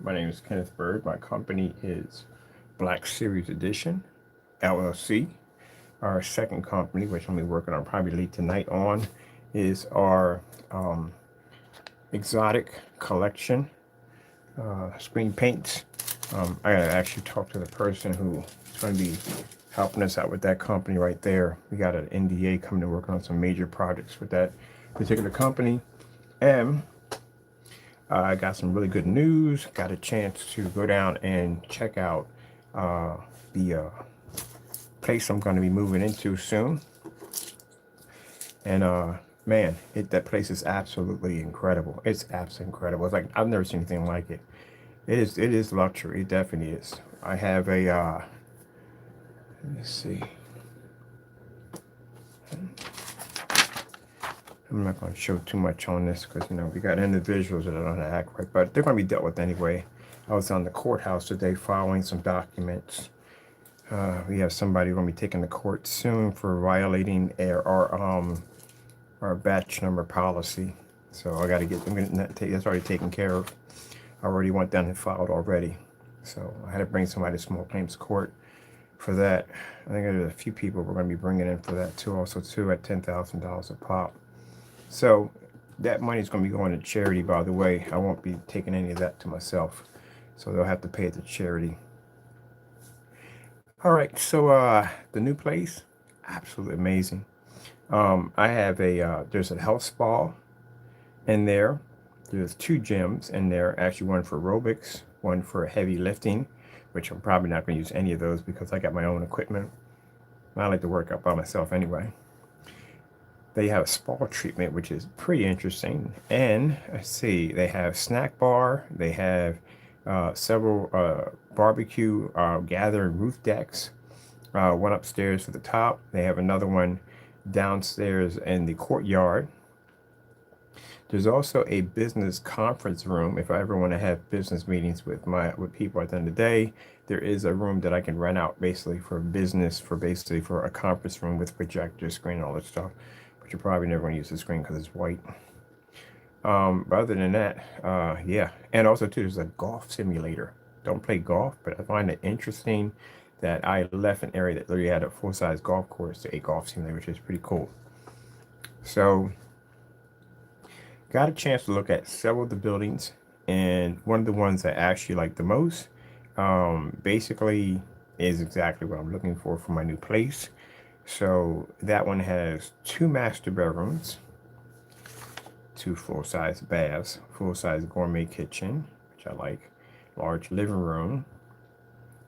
My name is Kenneth Bird. My company is Black Series Edition, LLC. Our second company, which I'm going to be working on probably late tonight on, is our exotic collection screen paints. I gotta actually talk to the person who's going to be helping us out with that company right there. We got an NDA coming to work on some major projects with that particular company. And I got some really good news. Got a chance to go down and check out the place I'm going to be moving into soon. And man, that place is absolutely incredible. It's absolutely incredible. It's like I've never seen anything like it. It is luxury. It definitely is. I have a let me see. I'm not going to show too much on this because we got individuals that don't act right, but they're going to be dealt with anyway. I was on the courthouse today following some documents. We have somebody going to be taking the court soon for violating our batch number policy. So I got to get that's already taken care of. I already went down and filed already. So I had to bring somebody to small claims court for that. I think there's a few people we're going to be bringing in for that too, also too, at $10,000 a pop. So that money is going to be going to charity, by the way. I won't be taking any of that to myself. So they'll have to pay it to charity. All right, so the new place, absolutely amazing. I have there's a health spa in there. There's two gyms in there, actually one for aerobics, one for heavy lifting, which I'm probably not going to use any of those because I got my own equipment. I like to work out by myself anyway. They have a spa treatment, which is pretty interesting. And let's see, they have snack bar. They have several barbecue gathering roof decks. One upstairs for the top. They have another one downstairs in the courtyard. There's also a business conference room. If I ever want to have business meetings with people at the end of the day, there is a room that I can rent out basically for business, for a conference room with projector screen and all that stuff. But you're probably never going to use the screen because it's white. But other than that, yeah. And also too, there's a golf simulator. Don't play golf, but I find it interesting that I left an area that literally had a full-size golf course to a golf simulator, which is pretty cool. So got a chance to look at several of the buildings, and one of the ones I actually like the most, basically is exactly what I'm looking for my new place. So that one has two master bedrooms, two full-size baths, full-size gourmet kitchen, which I like, large living room.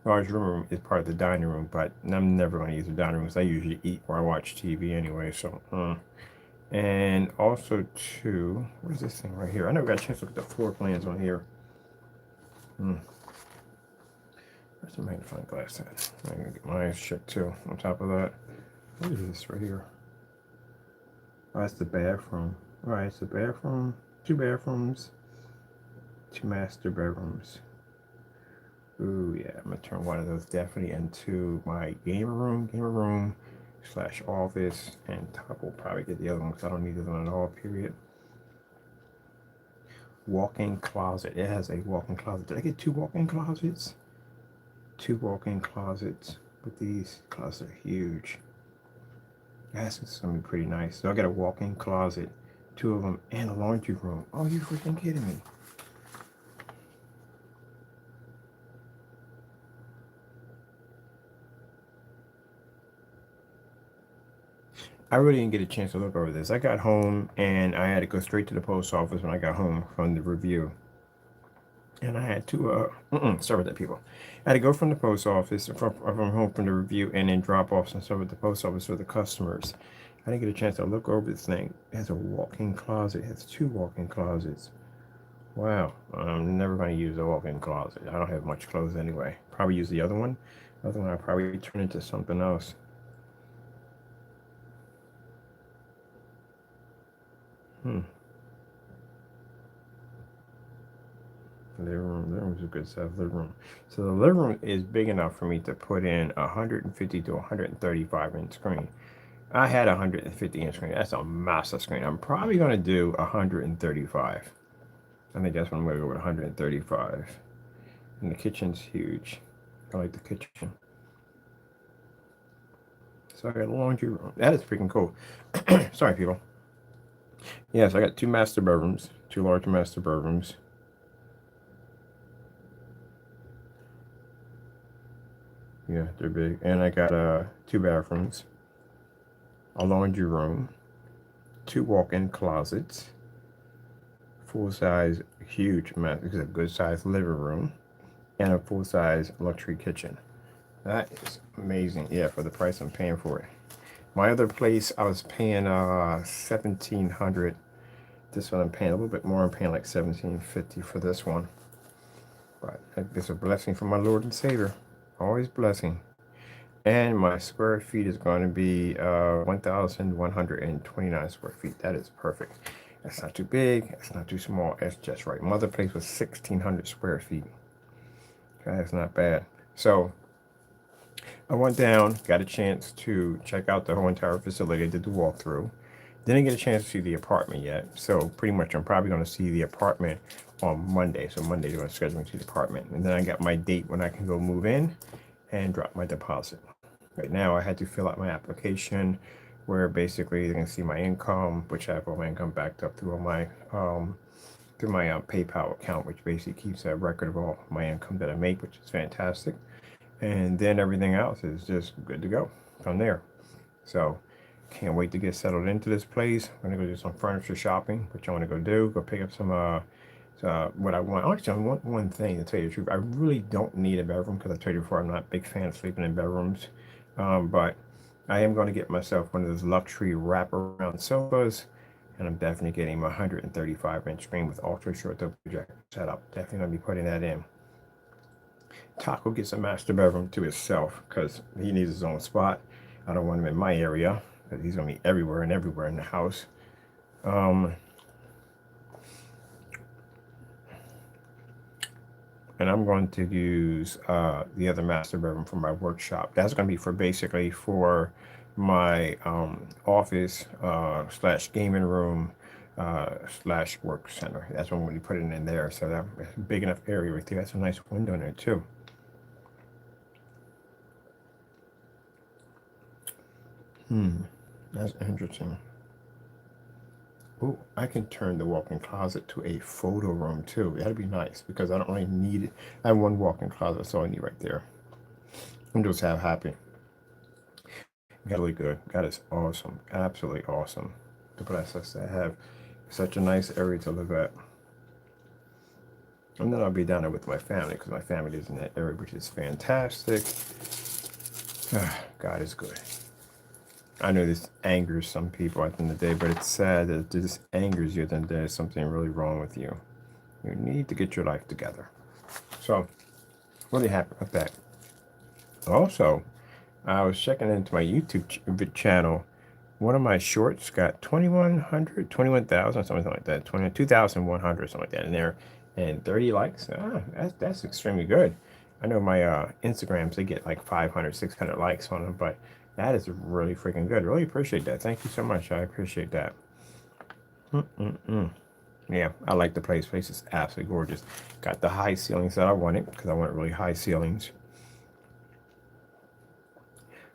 Large living room is part of the dining room, but I'm never going to use the dining room because I usually eat or I watch TV anyway. So, and also too, where's this thing right here? I never got a chance to look at the floor plans on here. Where's the magnifying glass at? I'm gonna get my eyes checked too. On top of that, what is this right here? Oh, that's the bathroom. All right, it's the bathroom. Two bathrooms, two master bedrooms. Ooh, yeah, I'm gonna turn one of those definitely into my gamer room / office, and top will probably get the other one because I don't need the other one at all, period. Walk-in closet. It has a walk-in closet. Did I get two walk-in closets? Two walk-in closets, but these closets are huge. That's gonna be pretty nice. So I got a walk-in closet, two of them, and a laundry room. Oh, you freaking kidding me? I really didn't get a chance to look over this. I got home and I had to go straight to the post office when I got home from the review. And I had to, sorry about that, people. I had to go from the post office, from home from the review, and then drop off some stuff at the post office for the customers. I didn't get a chance to look over this thing. It has a walk-in closet. It has two walk-in closets. Wow. I'm never going to use a walk-in closet. I don't have much clothes anyway. Probably use the other one. The other one I'll probably turn into something else. Living room is a good size living room. So the living room is big enough for me to put in 150 to 135 inch screen. I had a 150 inch screen. That's a massive screen. I'm probably going to do 135. I think that's what I'm going to go with, 135. And the kitchen's huge. I like the kitchen. So I got a laundry room. That is freaking cool. Sorry, people. Yes, I got two master bedrooms, two large master bedrooms. Yeah, they're big. And I got two bathrooms, a laundry room, two walk-in closets, full-size, huge, it's a good-sized living room, and a full-size luxury kitchen. That is amazing. Yeah, for the price I'm paying for it. My other place, I was paying 1,700. This one I'm paying a little bit more. I'm paying like 1,750 for this one. But it's a blessing from my Lord and Savior. Always blessing. And my square feet is going to be 1,129 square feet. That is perfect. That's not too big. It's not too small. It's just right. My other place was 1,600 square feet. That's not bad. So I went down, got a chance to check out the whole entire facility. I did the walkthrough. Didn't get a chance to see the apartment yet. So pretty much I'm probably going to see the apartment on Monday. So Monday they're going to schedule me to the apartment. And then I got my date when I can go move in and drop my deposit. Right now I had to fill out my application where basically they can see my income, which I have all my income backed up through my PayPal account, which basically keeps a record of all my income that I make, which is fantastic. And then everything else is just good to go from there. So can't wait to get settled into this place. I'm gonna go do some furniture shopping, which I want to go do. Go pick up some what I want. Actually, I want one thing, to tell you the truth. I really don't need a bedroom because I told you before I'm not a big fan of sleeping in bedrooms. But I am going to get myself one of those luxury wraparound sofas, and I'm definitely getting my 135-inch screen with ultra short double projector setup. Definitely going to be putting that in. Taco gets a master bedroom to himself because he needs his own spot. I don't want him in my area because he's going to be everywhere and everywhere in the house. And I'm going to use the other master bedroom for my workshop. That's going to be for basically for my office slash gaming room slash work center. That's what I'm going to be putting in there. So that's a big enough area right there. That's a nice window in there too. That's interesting. Oh, I can turn the walk-in closet to a photo room too. That'd be nice because I don't really need it. I have one walk-in closet, that's all I need right there. I'm just half happy. Got really good. God is awesome. Absolutely awesome. To bless us to have such a nice area to live at. And then I'll be down there with my family because my family lives in that area, which is fantastic. God is good. I know this angers some people at the end of the day, but it's sad that this angers you at the end of the day. There's something really wrong with you. You need to get your life together. So, really happy with that. Also, I was checking into my YouTube channel. One of my shorts got 21,000, something like that, 22,100, something like that in there, and 30 likes. That's extremely good. I know my Instagrams, they get like 500, 600 likes on them, but that is really freaking good. Really appreciate that. Thank you so much. I appreciate that. Yeah, I like the place. Place is absolutely gorgeous. Got the high ceilings that I wanted because I want really high ceilings.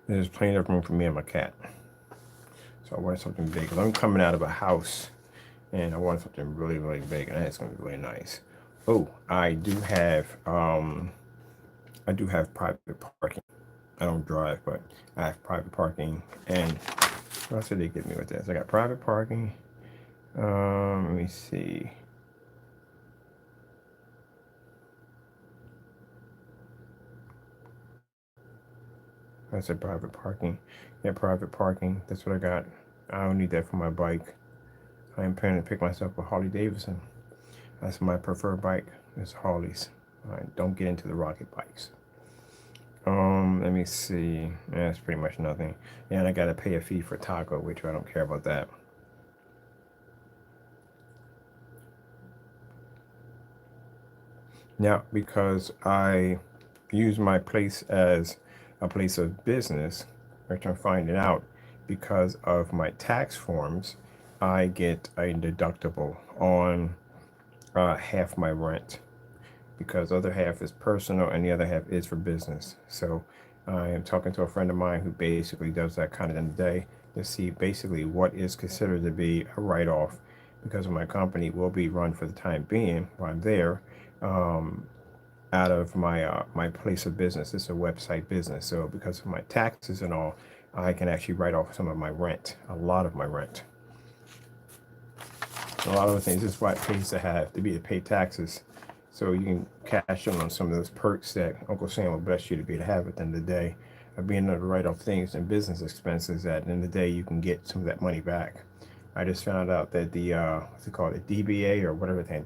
There's plenty of room for me and my cat. So I wanted something big. I'm coming out of a house and I want something really, really big, and that's gonna be really nice. Oh, I do have private parking. I don't drive, but I have private parking. And what else did they give me with this? I got private parking. Let me see. I said private parking. Yeah, private parking. That's what I got. I don't need that for my bike. I am planning to pick myself a Harley Davidson. That's my preferred bike. It's Harleys. I don't get into the rocket bikes. Let me see. Yeah, that's pretty much nothing. Yeah, and I gotta pay a fee for Taco, which I don't care about that. Now, because I use my place as a place of business, which I'm finding out because of my tax forms, I get a deductible on half my rent. because the other half is personal and the other half is for business. So I am talking to a friend of mine who basically does that kind of in the day to see basically what is considered to be a write-off, because my company will be run for the time being while I'm there, um, out of my place of business. It's a website business, so because of my taxes and all, I can actually write off some of my rent, a lot of my rent, a lot of the things. This is why it pays to have to be to pay taxes, so you can cash in on some of those perks that Uncle Sam will bless you to be to have at the end of the day, of being able to write off things and business expenses that at the end of the day you can get some of that money back. I just found out that the what's it called, a DBA or whatever thing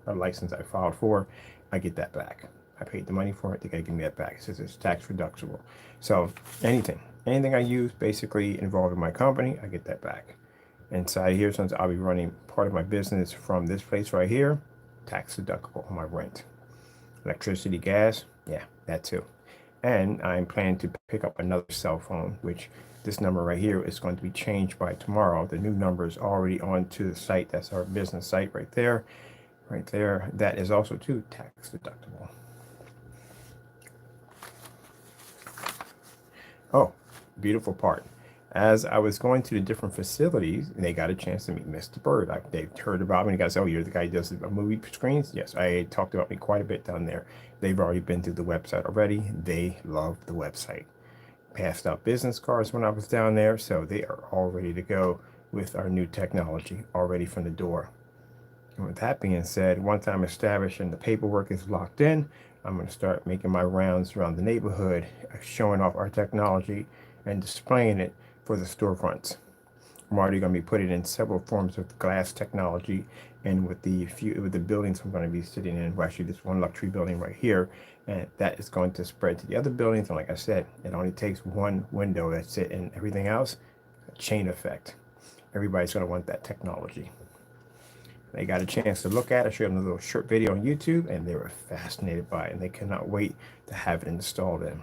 a license I filed for, I get that back. I paid the money for it. They gotta give me that back. It says it's tax deductible. So anything I use basically involving my company, I get that back. Inside here, since I'll be running part of my business from this place right here, tax deductible on my rent. Electricity, gas, yeah, that too. And I'm planning to pick up another cell phone, which this number right here is going to be changed by tomorrow. The new number is already onto the site. That's our business site right there. Right there. That is also too tax deductible. Oh, beautiful part. As I was going to the different facilities, they got a chance to meet Mr. Bird. They've heard about me. And guys, oh, you're the guy who does movie screens? Yes, I talked about me quite a bit down there. They've already been through the website already. They love the website. Passed out business cards when I was down there, so they are all ready to go with our new technology already from the door. And with that being said, once I'm established and the paperwork is locked in, I'm going to start making my rounds around the neighborhood, showing off our technology and displaying it for the storefronts. I'm already going to be putting in several forms of glass technology, and with the buildings I'm going to be sitting in, well, actually this one luxury building right here, and that is going to spread to the other buildings. And like I said, it only takes one window, that's it, and everything else, a chain effect. Everybody's going to want that technology. They got a chance to look at it. I showed them a little short video on YouTube, and they were fascinated by it, and they cannot wait to have it installed in.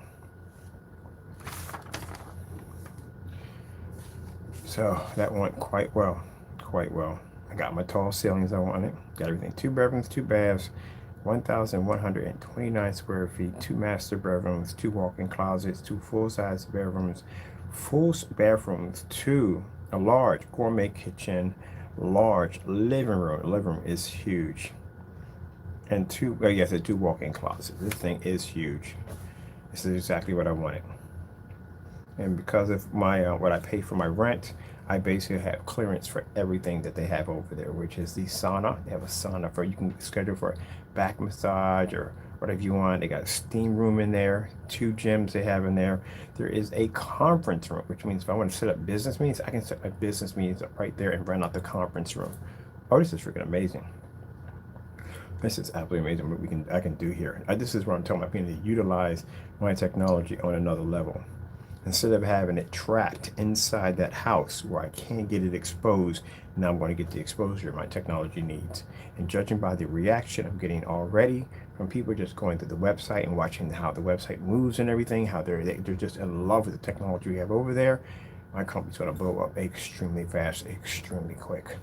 So that went quite well, quite well. I got my tall ceilings I wanted. Got everything. 2 bedrooms, 2 baths, 1,129 square feet, 2 master bedrooms, 2 walk-in closets, 2 full-size bedrooms, 2 a large gourmet kitchen, large living room. The living room is huge. And 2 walk-in closets. This thing is huge. This is exactly what I wanted. And because of my what I pay for my rent, I basically have clearance for everything that they have over there, which is the sauna. They have a sauna for, you can schedule for back massage or whatever you want. They got a steam room in there, 2 gyms they have in there. There is a conference room, which means if I want to set up business meetings, I can set my business meetings up right there and rent out the conference room. Oh, this is freaking amazing. This is absolutely amazing what I can do here. This is what I'm talking about, being able to utilize my technology on another level. Instead of having it trapped inside that house where I can't get it exposed, now I'm going to get the exposure my technology needs. And judging by the reaction I'm getting already from people just going to the website and watching how the website moves and everything, how they're just in love with the technology we have over there, my company's going to blow up extremely fast, extremely quick.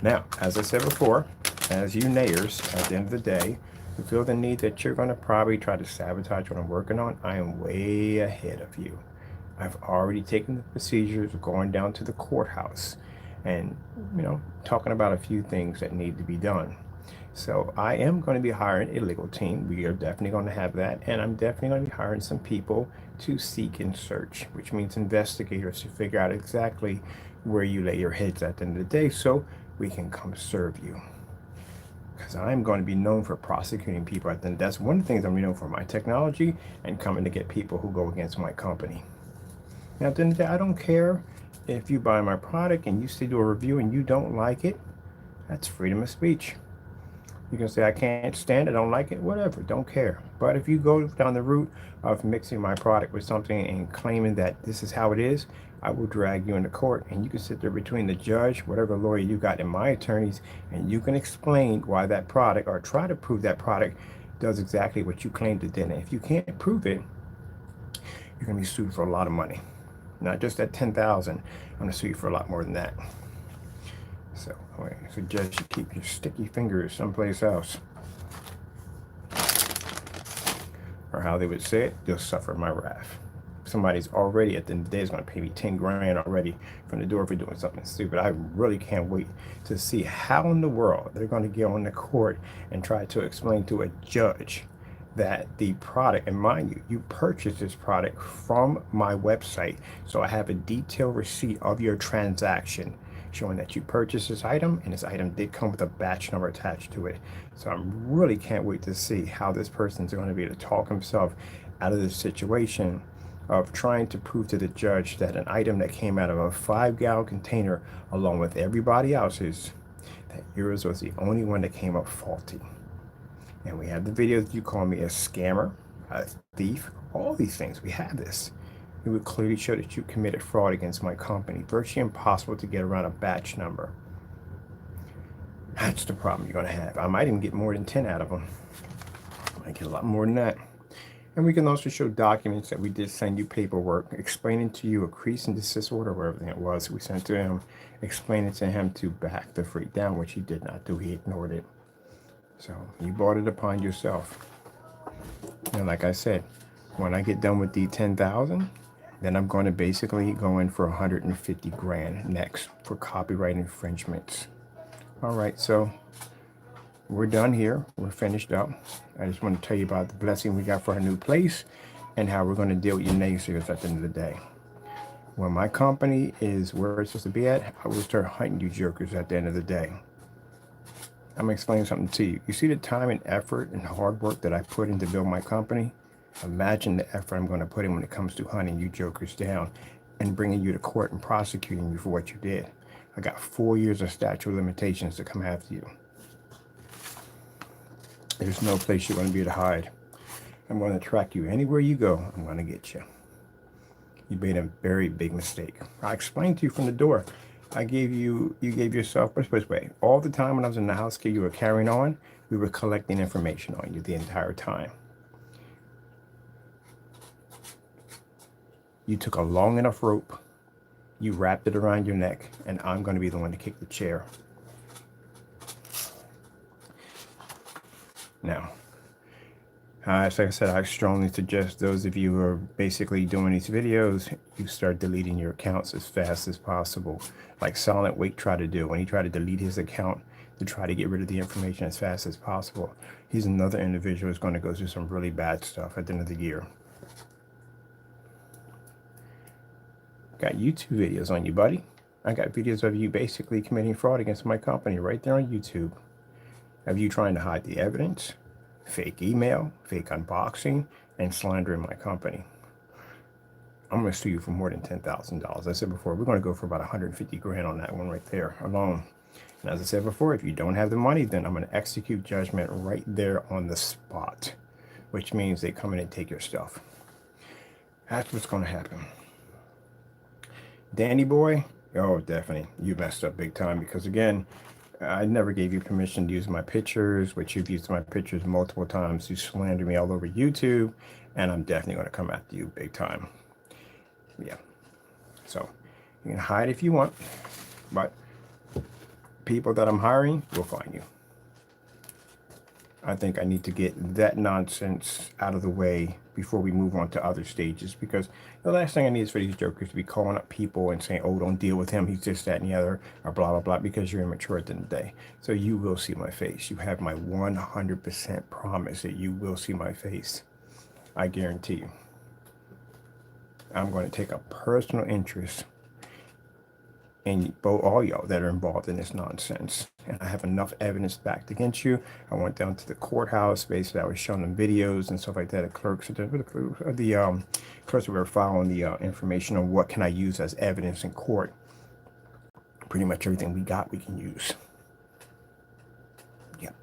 Now, as I said before, as you nayers, at the end of the day, you feel the need that you're going to probably try to sabotage what I'm working on, I am way ahead of you. I've already taken the procedures of going down to the courthouse and, talking about a few things that need to be done. So I am going to be hiring a legal team. We are definitely going to have that. And I'm definitely going to be hiring some people to seek and search, which means investigators to figure out exactly where you lay your heads at the end of the day, so we can come serve you. Because I'm going to be known for prosecuting people. I think that's one of the things I'm known for, my technology and coming to get people who go against my company. Now, at the end of the day, I don't care if you buy my product and you say do a review and you don't like it. That's freedom of speech. You can say, I can't stand it, I don't like it, whatever, don't care. But if you go down the route of mixing my product with something and claiming that this is how it is, I will drag you into court, and you can sit there between the judge, whatever lawyer you got, and my attorneys, and you can explain why that product, or try to prove that product does exactly what you claimed it did. And if you can't prove it, you're going to be sued for a lot of money. Not just at $10,000, I'm going to sue you for a lot more than that. So I suggest you keep your sticky fingers someplace else. Or how they would say it, you'll suffer my wrath. Somebody's already at the end of the day is going to pay me 10 grand already from the door for doing something stupid. I really can't wait to see how in the world they're going to get on the court and try to explain to a judge that the product, and mind you, you purchased this product from my website. So I have a detailed receipt of your transaction showing that you purchased this item, and this item did come with a batch number attached to it. So I really can't wait to see how this person's going to be able to talk himself out of this situation of trying to prove to the judge that an item that came out of a 5-gallon container along with everybody else's, that yours was the only one that came up faulty. And we have the videos. You call me a scammer, a thief, all these things. We have this. It would clearly show that you committed fraud against my company. Virtually impossible to get around a batch number. That's the problem you're going to have. I might even get more than 10 out of them. I might get a lot more than that. And we can also show documents that we did send you paperwork explaining to you a cease and desist order or everything it was we sent to him, explaining to him to back the freight down, which he did not do. He ignored it. So you brought it upon yourself. And like I said, when I get done with the 10,000, then I'm going to basically go in for 150 grand next for copyright infringements. All right, so we're done here. We're finished up. I just want to tell you about the blessing we got for our new place and how we're going to deal with your naysayers at the end of the day. When my company is where it's supposed to be at, I will start hunting you jokers at the end of the day. I'm going to explain something to you. You see the time and effort and hard work that I put in to build my company? Imagine the effort I'm going to put in when it comes to hunting you jokers down and bringing you to court and prosecuting you for what you did. I got 4 years of statute of limitations to come after you. There's no place you're going to be able to hide. I'm going to track you anywhere you go. I'm going to get you. You made a very big mistake. I explained to you from the door. You gave yourself, let's put it this way, all the time when I was in the house you were carrying on, we were collecting information on you the entire time. You took a long enough rope, you wrapped it around your neck, and I'm going to be the one to kick the chair. Now, as I said, I strongly suggest those of you who are basically doing these videos, you start deleting your accounts as fast as possible. Like Silent Wake tried to do when he tried to delete his account to try to get rid of the information as fast as possible. He's another individual who's going to go through some really bad stuff at the end of the year. Got YouTube videos on you, buddy. I got videos of you basically committing fraud against my company right there on YouTube. Of you trying to hide the evidence, fake email, fake unboxing, and slandering my company. I'm going to sue you for more than $10,000. I said before, we're going to go for about 150 grand on that one right there alone. And as I said before, if you don't have the money, then I'm going to execute judgment right there on the spot, which means they come in and take your stuff. That's what's going to happen. Danny boy, oh, definitely. You messed up big time because, again, I never gave you permission to use my pictures, which you've used my pictures multiple times. You slander me all over YouTube, and I'm definitely going to come after you big time. Yeah. So you can hide if you want, but people that I'm hiring will find you. I think I need to get that nonsense out of the way before we move on to other stages, because the last thing I need is for these jokers to be calling up people and saying, oh, don't deal with him, he's this, that, and the other, or blah, blah, blah, because you're immature at the end of the day. So you will see my face. You have my 100% promise that you will see my face. I guarantee you. I'm going to take a personal interest in all y'all that are involved in this nonsense. And I have enough evidence backed against you. I went down to the courthouse. Basically, I was showing them videos and stuff like that. The clerks were following the information on what can I use as evidence in court. Pretty much everything we got, we can use. Yep.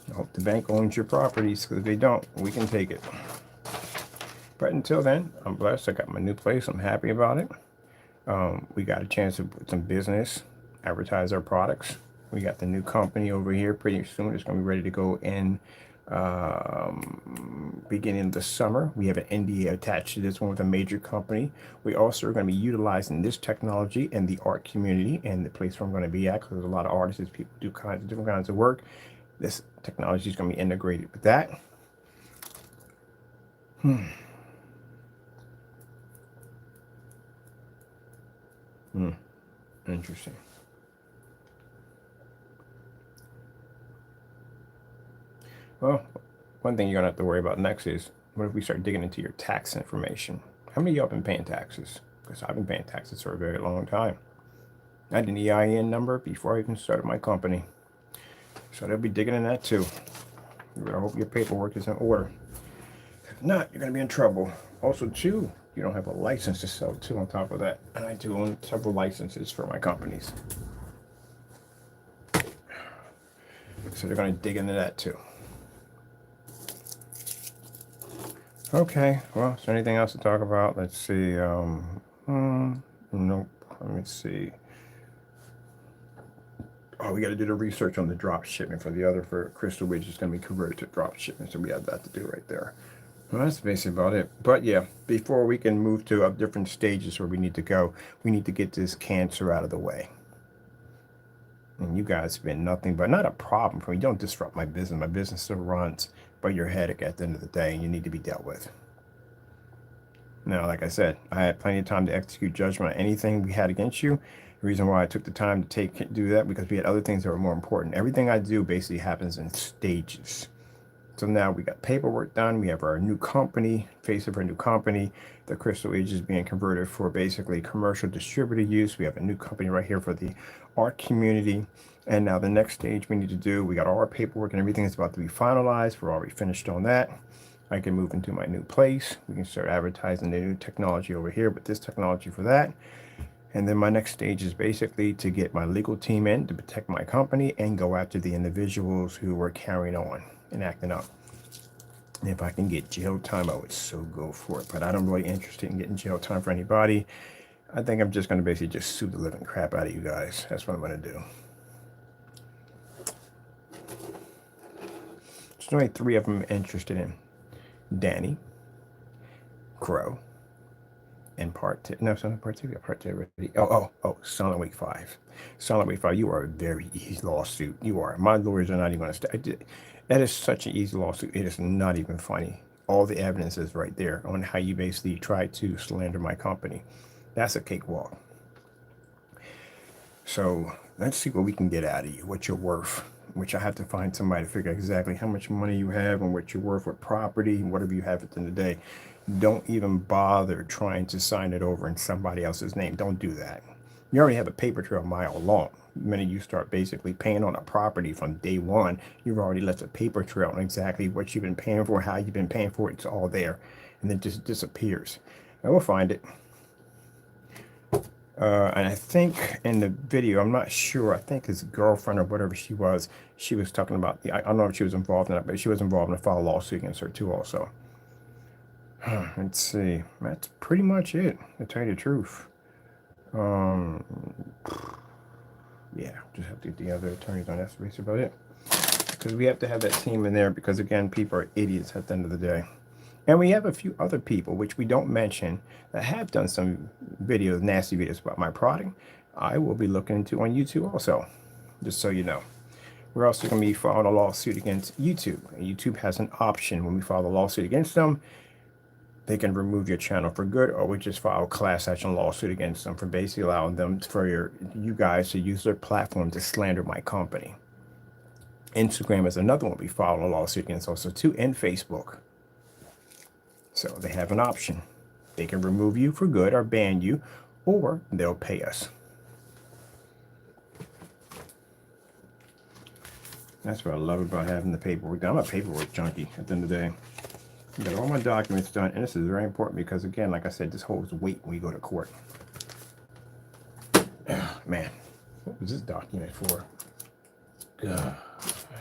I hope the bank owns your properties, because if they don't, we can take it. But until then, I'm blessed. I got my new place. I'm happy about it. We got a chance to put some business, advertise our products. We got the new company over here pretty soon. It's going to be ready to go in beginning of the summer. We have an NDA attached to this one with a major company. We also are going to be utilizing this technology in the art community and the place where I'm going to be at, because there's a lot of artists, people do kinds of different kinds of work. This technology is going to be integrated with that. Interesting. Well, one thing you're gonna have to worry about next is, what if we start digging into your tax information? How many of y'all been paying taxes? Because I've been paying taxes for a very long time. I had an EIN number before I even started my company. So they'll be digging in that too. I hope your paperwork is in order. If not, you're gonna be in trouble. Also, too, you don't have a license to sell too on top of that. And I do own several licenses for my companies. So they're gonna dig into that too. Okay, well, is there anything else to talk about? Let's see. Nope. Let me see. Oh, we got to do the research on the drop shipment for Crystal Ridge. It's going to be converted to drop shipment, so we have that to do right there. Well, that's basically about it. But yeah, before we can move to different stages where we need to go, we need to get this cancer out of the way. And you guys have been nothing but, not a problem for me. You don't disrupt my business. My business still runs, but you're a headache at the end of the day, and you need to be dealt with. Now, like I said, I had plenty of time to execute judgment on anything we had against you. The reason why I took the time to do that, because we had other things that were more important. Everything I do basically happens in stages. So now we got paperwork done. We have our new company, face of our new company. The Crystal Age is being converted for basically commercial distributor use. We have a new company right here for the art community. And now the next stage we need to do, we got all our paperwork and everything is about to be finalized. We're already finished on that. I can move into my new place. We can start advertising the new technology over here, but this technology for that. And then my next stage is basically to get my legal team in to protect my company and go after the individuals who were carrying on and acting up. And if I can get jail time, I would so go for it. But I don't really interested in getting jail time for anybody. I think I'm just going to basically just sue the living crap out of you guys. That's what I'm going to do. There's only 3 of them I'm interested in. Danny, Crow, and part 2. No, Silent part 2. We got part 2 already. Oh, Silent Week 5. Silent Week 5, you are a very easy lawsuit. You are. My lawyers are not even going to that is such an easy lawsuit. It is not even funny. All the evidence is right there on how you basically tried to slander my company. That's a cakewalk. So let's see what we can get out of you, what you're worth, which I have to find somebody to figure out exactly how much money you have and what you're worth with property and whatever you have at the end of the day. Don't even bother trying to sign it over in somebody else's name. Don't do that. You already have a paper trail a mile long. The minute you start basically paying on a property from day one, you've already left a paper trail on exactly what you've been paying for, how you've been paying for it. It's all there. And then it just disappears. And we'll find it. And I think in the video, I'm not sure, I think his girlfriend or whatever she was talking about, I don't know if she was involved in that, but she was involved in a file lawsuit against her too also. Let's see. That's pretty much it, to tell you the truth. Yeah, just have to get the other attorneys on. That's basically about it. Because we have to have that team in there because, again, people are idiots at the end of the day. And we have a few other people, which we don't mention, that have done some videos, nasty videos about my product. I will be looking into on YouTube also, just so you know. We're also going to be filing a lawsuit against YouTube. And YouTube has an option when we file a lawsuit against them. They can remove your channel for good, or we just file a class action lawsuit against them for basically allowing them for you guys to use their platform to slander my company. Instagram is another one we filed a lawsuit against also too, and Facebook. So they have an option. They can remove you for good or ban you, or they'll pay us. That's what I love about having the paperwork done. I'm a paperwork junkie at the end of the day. I got all my documents done, and this is very important because, again, like I said, this holds weight when we go to court. Man, what was this document for? God,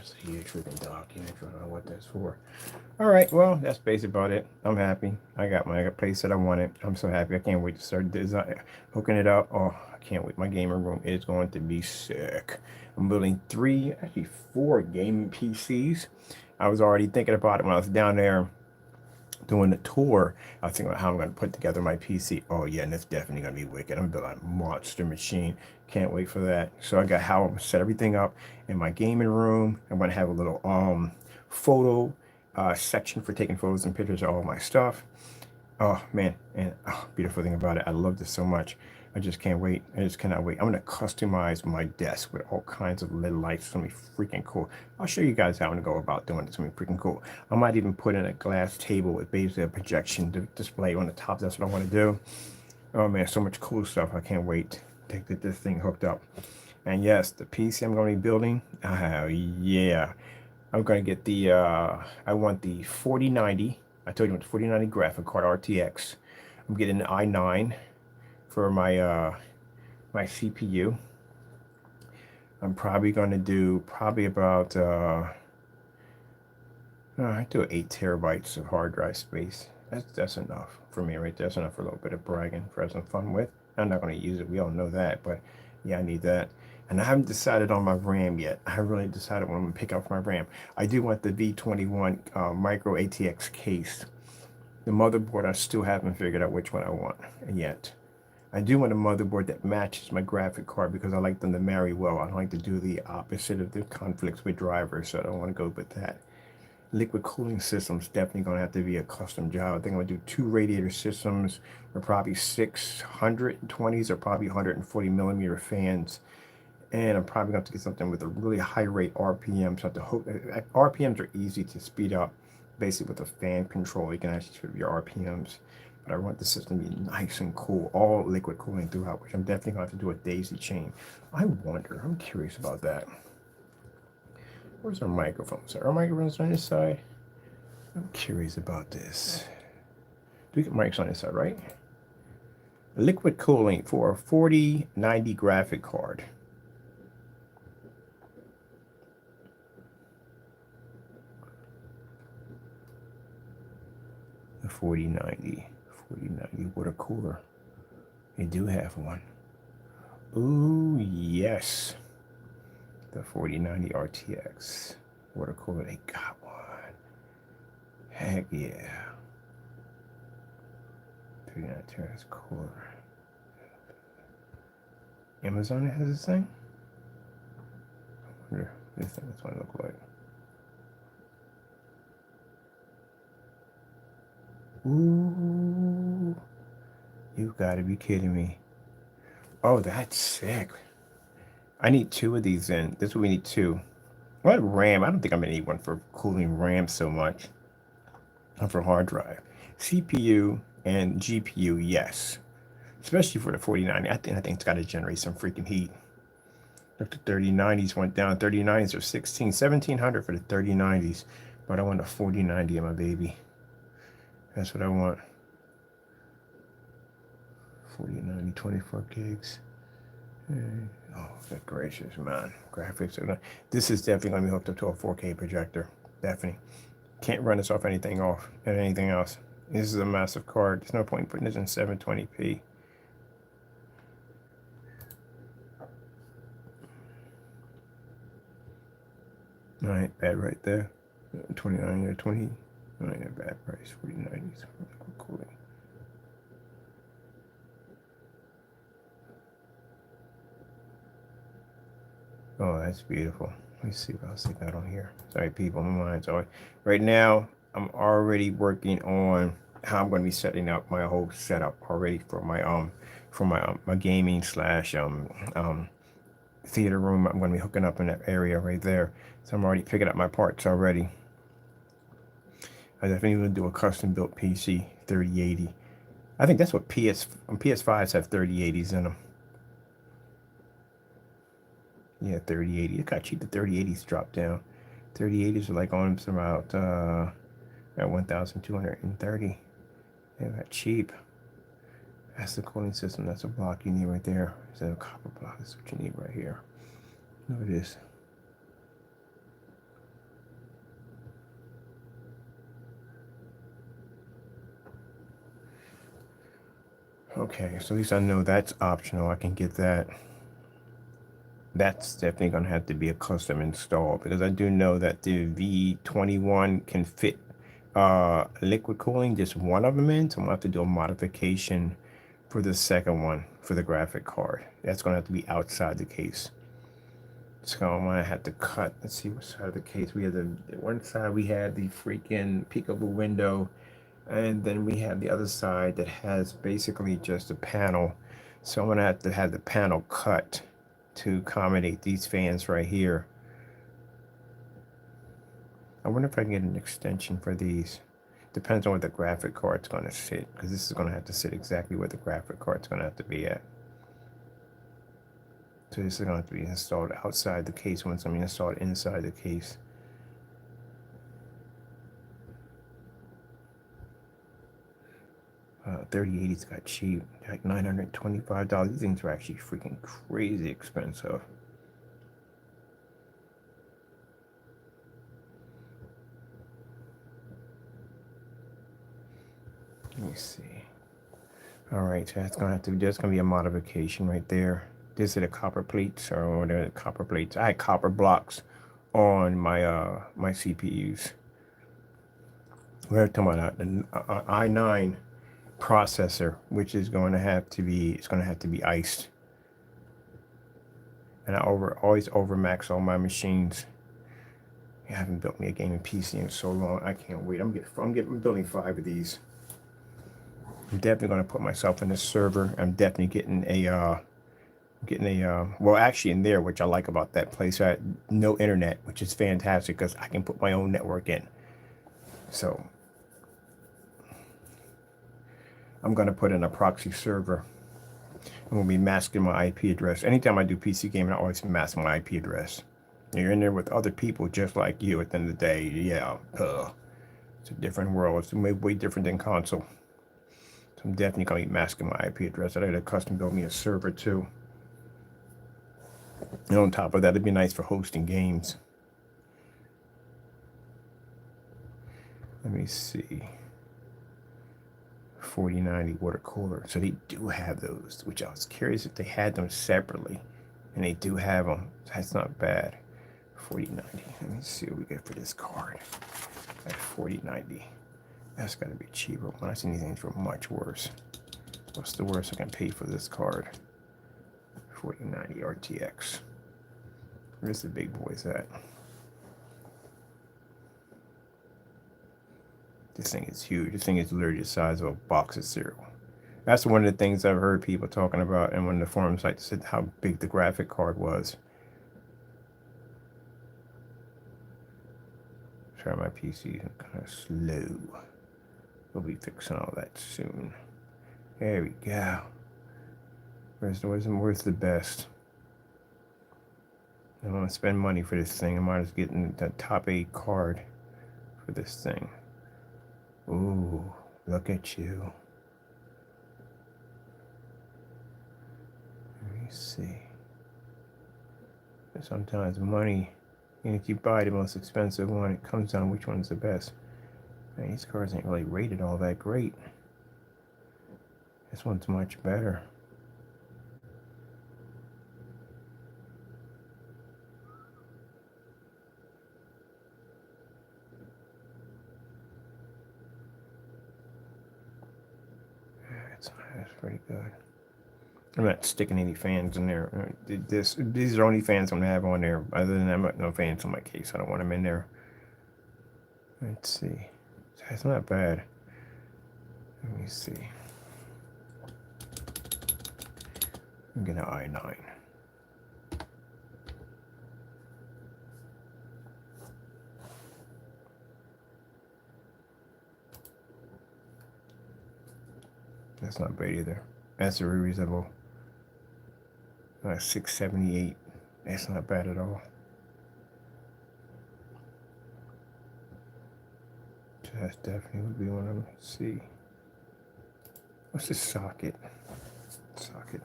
That's a huge freaking document. I don't know what that's for. All right, well, that's basically about it. I'm happy. I got my place that I wanted. I'm so happy. I can't wait to start design, hooking it up. Oh, I can't wait. My gaming room is going to be sick. I'm building actually four gaming PCs. I was already thinking about it when I was down there doing the tour. I was thinking about how I'm going to put together my PC. Oh yeah, and it's definitely going to be wicked. I'm building a monster machine. Can't wait for that. So I got how I'm going to set everything up in my gaming room. I'm going to have a little photo section for taking photos and pictures of all my stuff. Oh man, and beautiful thing about it, I love this so much. I just can't wait. I just cannot wait. I'm gonna customize my desk with all kinds of little lights. It's gonna be freaking cool. I'll show you guys how I'm gonna go about doing it. It's gonna be freaking cool. I might even put in a glass table with basically a projection display on the top. That's what I want to do. Oh man, so much cool stuff. I can't wait to get this thing hooked up. And yes, the PC I'm gonna be building. Yeah, I'm gonna get the. I want the 4090. I told you about the 4090 graphic card RTX. I'm getting an i9 for my CPU. I'm probably going to do about I do 8 terabytes of hard drive space. That's enough for me right there. That's enough for a little bit of bragging for having fun with. I'm not going to use it. We all know that, but yeah, I need that. And I haven't decided on my RAM yet. I haven't really decided what I'm going to pick up for my RAM. I do want the V21 micro ATX case. The motherboard, I still haven't figured out which one I want yet. I do want a motherboard that matches my graphic card because I like them to marry well. I don't like to do the opposite of the conflicts with drivers, so I don't want to go with that. Liquid cooling systems definitely going to have to be a custom job. I think I'm going to do 2 radiator systems with probably 620s or probably 140 millimeter fans. And I'm probably going to have to get something with a really high rate RPM. So I have to hook, RPMs are easy to speed up. Basically with a fan control, you can actually speed up your RPMs. But I want the system to be nice and cool, all liquid cooling throughout, which I'm definitely going to have to do a daisy chain. I wonder, I'm curious about that. Where's our microphones? Are our microphones on this side? I'm curious about this. Do we get mics on this side, right? Liquid cooling for a 4090 graphic card. The 4090 water cooler. They do have one. Ooh, yes. The 4090 RTX water cooler, they got one. Heck yeah. 39 terrace cooler. Amazon has this thing? I wonder what this one look like. Ooh. You've got to be kidding me. Oh, that's sick. I need 2 of these in. This is what we need 2. What RAM? I don't think I'm going to need one for cooling RAM so much. Not for hard drive. CPU and GPU, yes. Especially for the 4090. I think it's got to generate some freaking heat. Look, the 3090s went down. 3090s are 1700 for the 3090s. But I want a 4090 in my baby. That's what I want. 4090, 24 gigs. Oh, good gracious, man. Graphics are not. This is definitely going to be hooked up to a 4K projector. Definitely. Can't run this off anything else. This is a massive card. There's no point in putting this in 720p. All right, bad right there. 29 or 20. All right, bad price. 4090s. Cooling. Oh, that's beautiful. Let me see what else they got on here. Sorry, people, my mind's always. Right now, I'm already working on how I'm going to be setting up my whole setup already for my gaming slash theater room. I'm going to be hooking up in that area right there. So I'm already picking up my parts already. I definitely going to do a custom built PC 3080. I think that's what PS5s have 3080s in them. Yeah, 3080. Look how cheap the 3080s dropped down. 3080s are like on about at 1,230. They're that cheap. That's the cooling system. That's a block you need right there. Instead of a copper block, that's what you need right here. Look at this. Okay, so at least I know that's optional. I can get that. That's definitely going to have to be a custom install because I do know that the V21 can fit liquid cooling, just one of them in. So I'm going to have to do a modification for the second one for the graphic card. That's going to have to be outside the case. So I'm going to have to cut. Let's see what side of the case. We had the one side, we had the freaking peekaboo window. And then we have the other side that has basically just a panel. So I'm going to have the panel cut to accommodate these fans right here. I wonder if I can get an extension for these. Depends on where the graphic card's going to sit, because this is going to have to sit exactly where the graphic card's going to have to be at. So this is going to have to be installed outside the case once I'm installed inside the case. 3080s got cheap, like $925. These things are actually freaking crazy expensive. Let me see. All right, so that's gonna have to be, there's gonna be a modification right there. These are the copper plates, or the copper plates. I had copper blocks on my my CPUs. We're talking about the i9 processor, which is going to have to be, it's going to have to be iced. And I always overmax all my machines. I haven't built me a gaming PC in so long. I can't wait. I'm building 5 of these. I'm definitely going to put myself in a server. I'm definitely getting a well, actually in there, which I like about that place, I had no internet, which is fantastic because I can put my own network in. So I'm going to put in a proxy server. I'm going to be masking my IP address. Anytime I do PC gaming, I always mask my IP address. You're in there with other people just like you at the end of the day. Yeah, it's a different world. It's way different than console. So I'm definitely going to be masking my IP address. I got to custom build me a server too. And on top of that, it'd be nice for hosting games. Let me see. 4090 water cooler. So they do have those, which I was curious if they had them separately. And they do have them. That's not bad. 4090. Let me see what we get for this card. At 4090. That's got to be cheaper. When I see these things for much worse. What's the worst I can pay for this card? 4090 RTX. Where's the big boys at? This thing is huge. This thing is literally the size of a box of cereal. That's one of the things I've heard people talking about, and when the forum site said how big the graphic card was. Sorry, my PC is kind of slow. We'll be fixing all that soon. There we go. Where's the best? I want to spend money for this thing. I might as well get the top 8 card for this thing. Ooh, look at you. Let me see. Sometimes money, and if you buy the most expensive one, it comes down to which one's the best. Man, these cards ain't really rated all that great. This one's much better. That's pretty good. I'm not sticking any fans in there. These are only fans I'm gonna have on there. Other than that, I'm not no fans on my case. I don't want them in there. Let's see. That's not bad. Let me see. I'm gonna i9. That's not bad either. That's very reasonable. 678. That's not bad at all. So that's definitely would be one of them. Let's see. What's this socket? Socket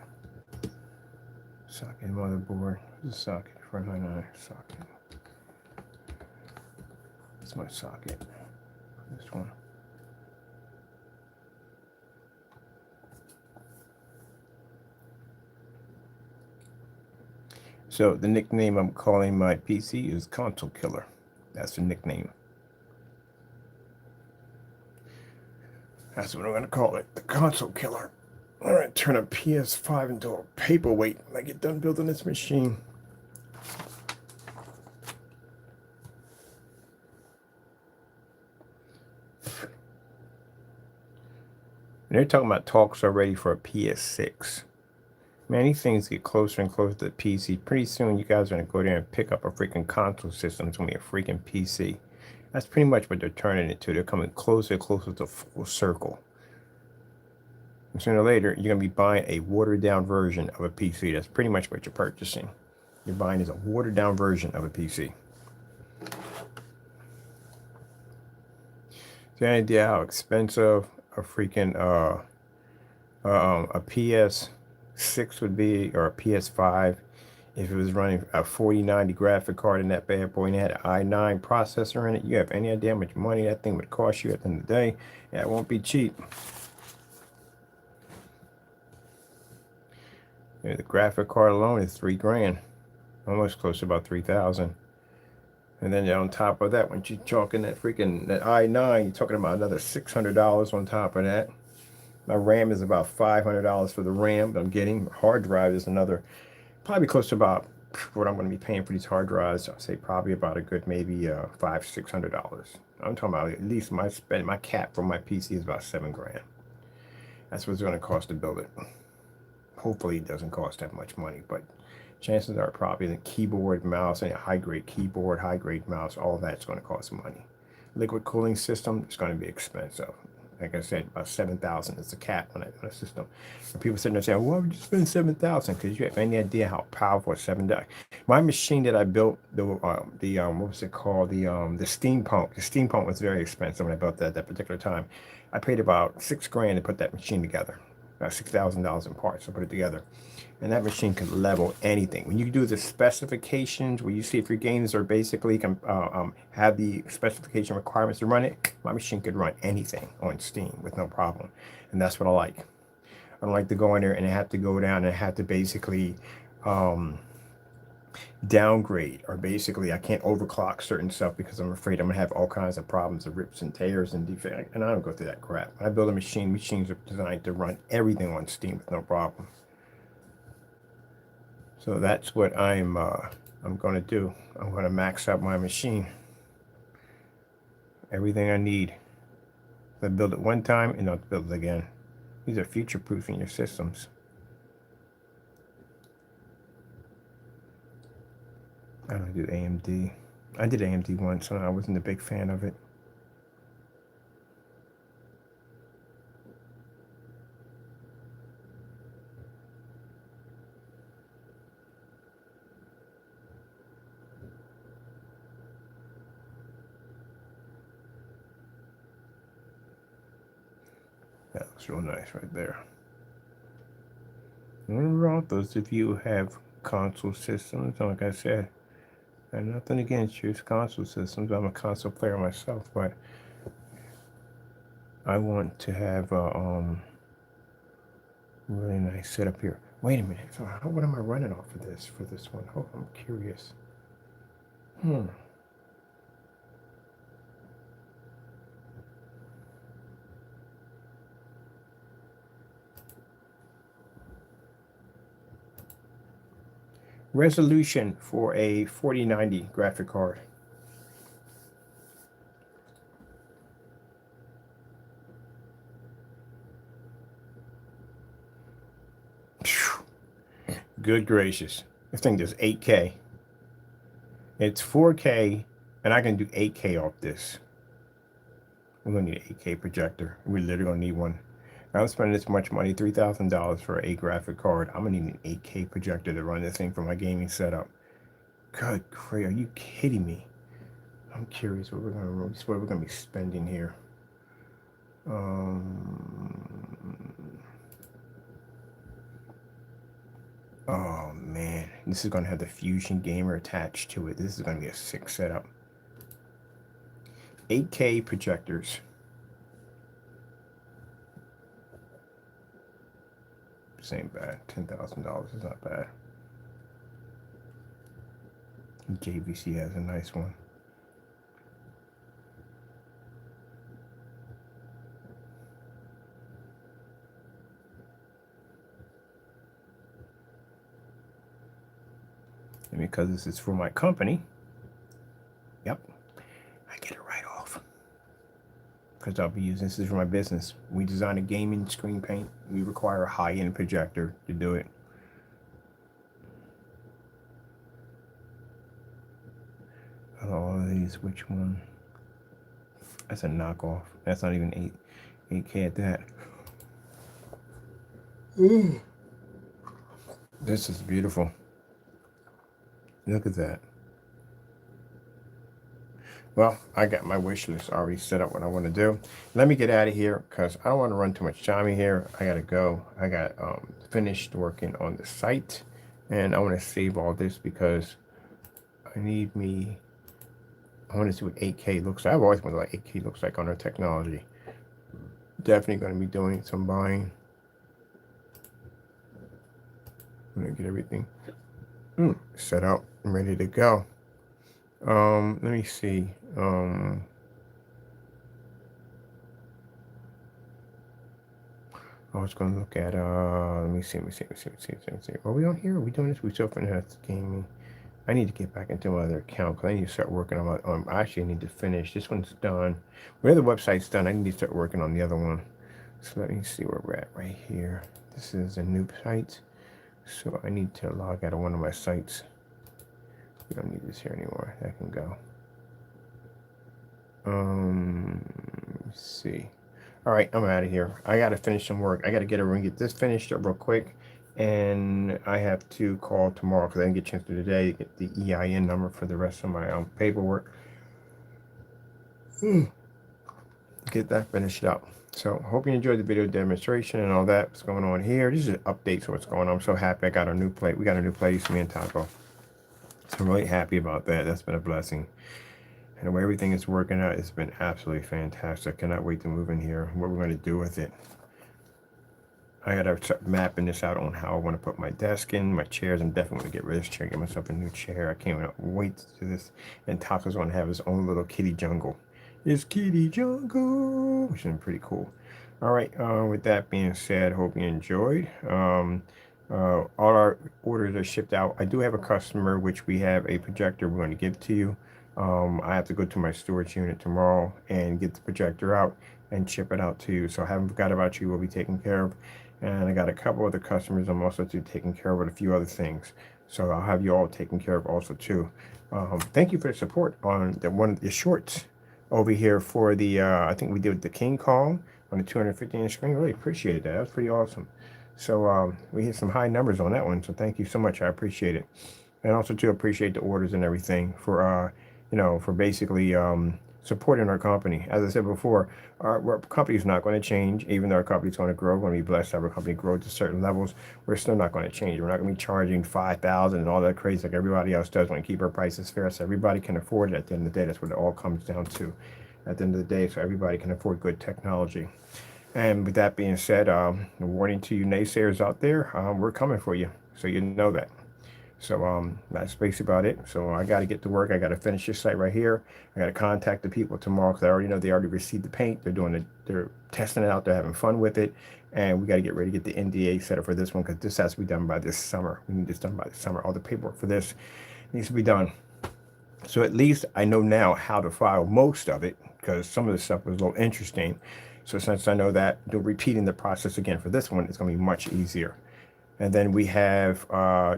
motherboard. What's the socket? 499 socket. That's my socket. This one. So the nickname I'm calling my PC is Console Killer. That's the nickname. That's what I'm going to call it, the Console Killer. All right, turn a PS5 into a paperweight when I get done building this machine. And they're talking about talks already for a PS6. Man, these things get closer and closer to the PC. Pretty soon, you guys are going to go there and pick up a freaking console system. It's going to be a freaking PC. That's pretty much what they're turning it to. They're coming closer and closer to full circle. And sooner or later, you're going to be buying a watered-down version of a PC. That's pretty much what you're purchasing. You're buying is a watered-down version of a PC. So, any idea how expensive a freaking a PS6 would be, or a PS5, if it was running a 4090 graphic card in that bad boy and it had an i9 processor in it? You have any idea how much money that thing would cost you at the end of the day? Yeah, it won't be cheap. Yeah, the graphic card alone is $3,000, almost close to about 3,000. And then on top of that, when you're talking that i9, you're talking about another $600 on top of that. My RAM is about $500 for the RAM that I'm getting. Hard drive is another, probably close to about what I'm going to be paying for these hard drives. I'll say probably about a good maybe $500-600. I'm talking about at least my cap for my PC is about $7,000. That's what it's going to cost to build it. Hopefully it doesn't cost that much money, but chances are probably the keyboard, mouse, and a high-grade keyboard, high-grade mouse, all of that's going to cost money. Liquid cooling system is going to be expensive. Like I said, about $7,000 is the cap on a system. And people sitting there saying, "Why would you spend $7,000?" Because you have any idea how powerful $7,000. My machine that I built, what was it called? The steam pump. The steam pump was very expensive when I built that at that particular time. I paid about $6,000 to put that machine together. About $6,000 in parts to put it together. And that machine can level anything. When you do the specifications, where you see if your games are basically have the specification requirements to run it, my machine could run anything on Steam with no problem. And that's what I like. I don't like to go in there and have to go down and have to basically downgrade, or basically I can't overclock certain stuff because I'm afraid I'm gonna have all kinds of problems of rips and tears and defects, and I don't go through that crap. When I build a machine, machines are designed to run everything on Steam with no problem. So that's what I'm going to do. I'm going to max out my machine. Everything I need. I build it one time and not build it again. These are future-proofing your systems. I don't do AMD. I did AMD once, and I wasn't a big fan of it. That looks real nice right there. Remember, those of you who have console systems, like I said, I have nothing against you, console systems. I'm a console player myself, but I want to have a really nice setup here. Wait a minute. So what am I running off of this for this one? Oh, I'm curious. Resolution for a 4090 graphic card. Good gracious. This thing does 8K. It's 4K, and I can do 8K off this. We're going to need an 8K projector. We're literally going to need one. I'm spending this much money, $3,000 for a graphic card. I'm going to need an 8K projector to run this thing for my gaming setup. Good grief, are you kidding me? I'm curious what we're going to be spending here. Oh man, this is going to have the Fusion Gamer attached to it. This is going to be a sick setup. 8K projectors. This ain't bad. $10,000 is not bad. JVC has a nice one. And because this is for my company, yep, I get it right off. Because I'll be using this is for my business. We design a gaming screen paint. We require a high-end projector to do it. All of these, which one? That's a knockoff. That's not even 8K at that. Ooh. This is beautiful. Look at that. Well, I got my wish list already set up what I want to do. Let me get out of here because I don't want to run too much time in here. I got to go. I got finished working on the site, and I want to save all this because I want to see what 8K looks like. I've always wondered what 8K looks like on our technology. Definitely going to be doing some buying. I'm going to get everything set up and ready to go. Let me see. I was going to look at, let me see. Are we on here? Are we doing this? We still finance gaming. I need to get back into my other account because I need to start working on I actually need to finish. This one's done. When the website's done, I need to start working on the other one. So let me see where we're at right here. This is a new site. So I need to log out of one of my sites. We don't need this here anymore. That can go. Let's see. All right, I'm out of here. I got to finish some work. I got to get over and get this finished up real quick. And I have to call tomorrow because I didn't get a chance to today to get the EIN number for the rest of my paperwork. Get that finished up. So hope you enjoyed the video demonstration and all that. What's going on here. These are updates of what's going on. I'm so happy I got a new plate. We got a new place, me and Taco. So I'm really happy about that. That's been a blessing. And the way everything is working out, it's been absolutely fantastic. Cannot wait to move in here. What we're going to do with it. I got to start mapping this out on how I want to put my desk in, my chairs. I'm definitely going to get rid of this chair, get myself a new chair. I can't wait to do this. And Taco's going to have his own little kitty jungle. It's kitty jungle, which is pretty cool. All right, with that being said, hope you enjoyed. All our orders are shipped out. I do have a customer, which we have a projector we're going to give to you. I have to go to my storage unit tomorrow and get the projector out and ship it out to you. So I haven't forgot about you. We'll be taken care of. And I got a couple other customers I'm also taking care of with a few other things. So I'll have you all taken care of also too. Thank you for the support on one of the shorts over here for the, I think we did the King Kong on the 250-inch screen. Really appreciated that. That was pretty awesome. So we hit some high numbers on that one. So thank you so much. I appreciate it. And also to appreciate the orders and everything for, for basically supporting our company. As I said before, our company is not going to change. Even though our company is going to grow, we're going to be blessed to have our company grow to certain levels. We're still not going to change. We're not going to be charging $5,000 and all that crazy like everybody else does. We're going to keep our prices fair so everybody can afford it at the end of the day. That's what it all comes down to at the end of the day, so everybody can afford good technology. And with that being said, a warning to you naysayers out there, we're coming for you, so you know that. So that's basically about it. So I got to get to work. I got to finish this site right here. I got to contact the people tomorrow because I already know they already received the paint. They're testing it out. They're having fun with it. And we got to get ready to get the NDA set up for this one because this has to be done by this summer. We need this done by the summer. All the paperwork for this needs to be done. So at least I know now how to file most of it because some of the stuff was a little interesting. So since I know that, repeating the process again for this one is going to be much easier. And then we have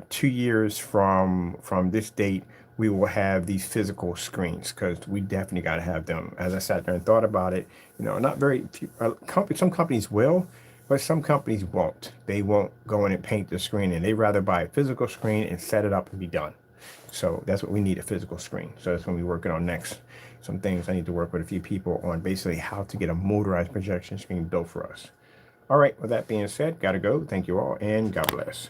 2 years from this date, we will have these physical screens because we definitely got to have them. As I sat there and thought about it, not very few, some companies will, but some companies won't. They won't go in and paint the screen, and they rather buy a physical screen and set it up and be done. So that's what we need, a physical screen. So that's what we're working on next. Some things I need to work with a few people on basically how to get a motorized projection screen built for us. All right, with that being said, gotta go. Thank you all, and God bless.